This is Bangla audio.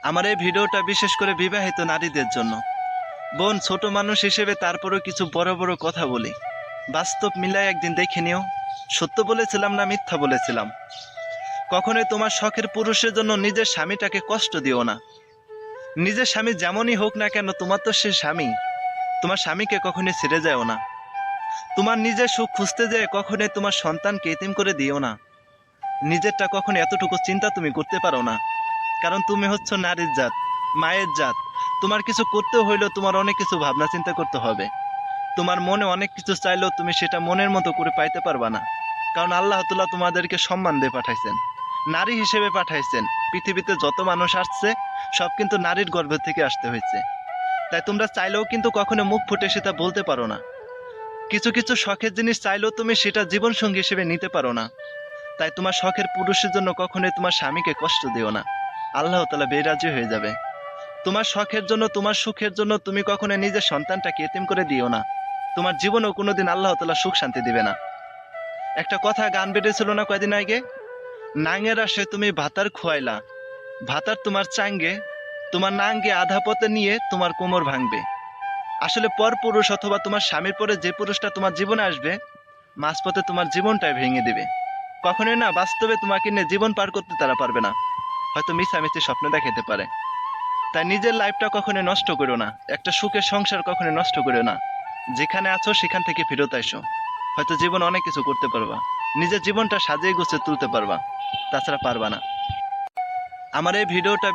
আমার এই ভিডিওটা বিশেষ করে বিবাহিত নারীদের জন্য। বোন, ছোট মানুষ হিসেবে তারপরেও কিছু বড় বড় কথা বলি, বাস্তব মিলাই একদিন দেখে নিও সত্য বলেছিলাম না মিথ্যা বলেছিলাম। কখনোই তোমার শখের পুরুষের জন্য নিজের স্বামীটাকে কষ্ট দিও না। নিজের স্বামী যেমনই হোক না কেন, তোমার তো সে স্বামী। তোমার স্বামীকে কখনোই ছেড়ে যাও না। তোমার নিজের সুখ খুঁজতে যেয়ে কখনোই তোমার সন্তানকে এতিম করে দিও না। নিজেরটা কখনো এতটুকু চিন্তা তুমি করতে পারো না, কারণ তুমি হচ্ছ নারীর জাত, মায়ের জাত। তোমার কিছু করতে হইলেও তোমার অনেক কিছু ভাবনা চিন্তা করতে হবে। তোমার মনে অনেক কিছু চাইলেও তুমি সেটা মনের মতো করে পাইতে পারবা না, কারণ আল্লাহ তাআলা তোমাদেরকে সম্মান দিয়ে পাঠাইছেন, নারী হিসেবে পাঠাইছেন। পৃথিবীতে যত মানুষ আসছে সব কিন্তু নারীর গর্ভ থেকে আসতে হয়েছে। তাই তোমরা চাইলেও কিন্তু কখনো মুখ ফুটে সেটা বলতে পারো না। কিছু কিছু শখের জিনিস চাইলেও তুমি সেটা জীবনসঙ্গী হিসেবে নিতে পারো না। তাই তোমার শখের পুরুষের জন্য কখনোই তোমার স্বামীকে কষ্ট দিও না, আল্লাহ তাআলা বেরাজি হয়ে যাবে। তোমার শখের জন্য, তোমার সুখের জন্য তুমি কখনো নিজের সন্তানটাকে এতিম করে দিও না। তোমার জীবনেও কোনোদিন আল্লাহ তাআলা সুখ শান্তি দিবে না। একটা কথা গান বেরিয়েছিল না কয়দিন আগে, নাঙের আসে তুমি ভাতার খোয়াইলা, ভাতার তোমার চাঙ্গে, তোমার নাঙ্গে আধা পথে নিয়ে তোমার কোমর ভাঙবে। আসলে পর পুরুষ অথবা তোমার স্বামীর পরে যে পুরুষটা তোমার জীবনে আসবে, মাঝপথে তোমার জীবনটাই ভেঙে দিবে। কখনোই না বাস্তবে তোমাকে নিয়ে জীবন পার করতে তারা পারবে না, হয়তো মিছামিছি স্বপ্ন দেখাতে পারে। তাই নিজের লাইফটা কখনো নষ্ট করো না, একটা সুখের সংসার কখনো নষ্ট করো না। যেখানে আছো সেখান থেকে ফেরত আইসো, হয়তো জীবন অনেক কিছু করতে পারবা, নিজের জীবনটা সাজিয়ে গুছিয়ে তুলতে পারবা, তাছাড়া পারবা না। আমার এই ভিডিওটা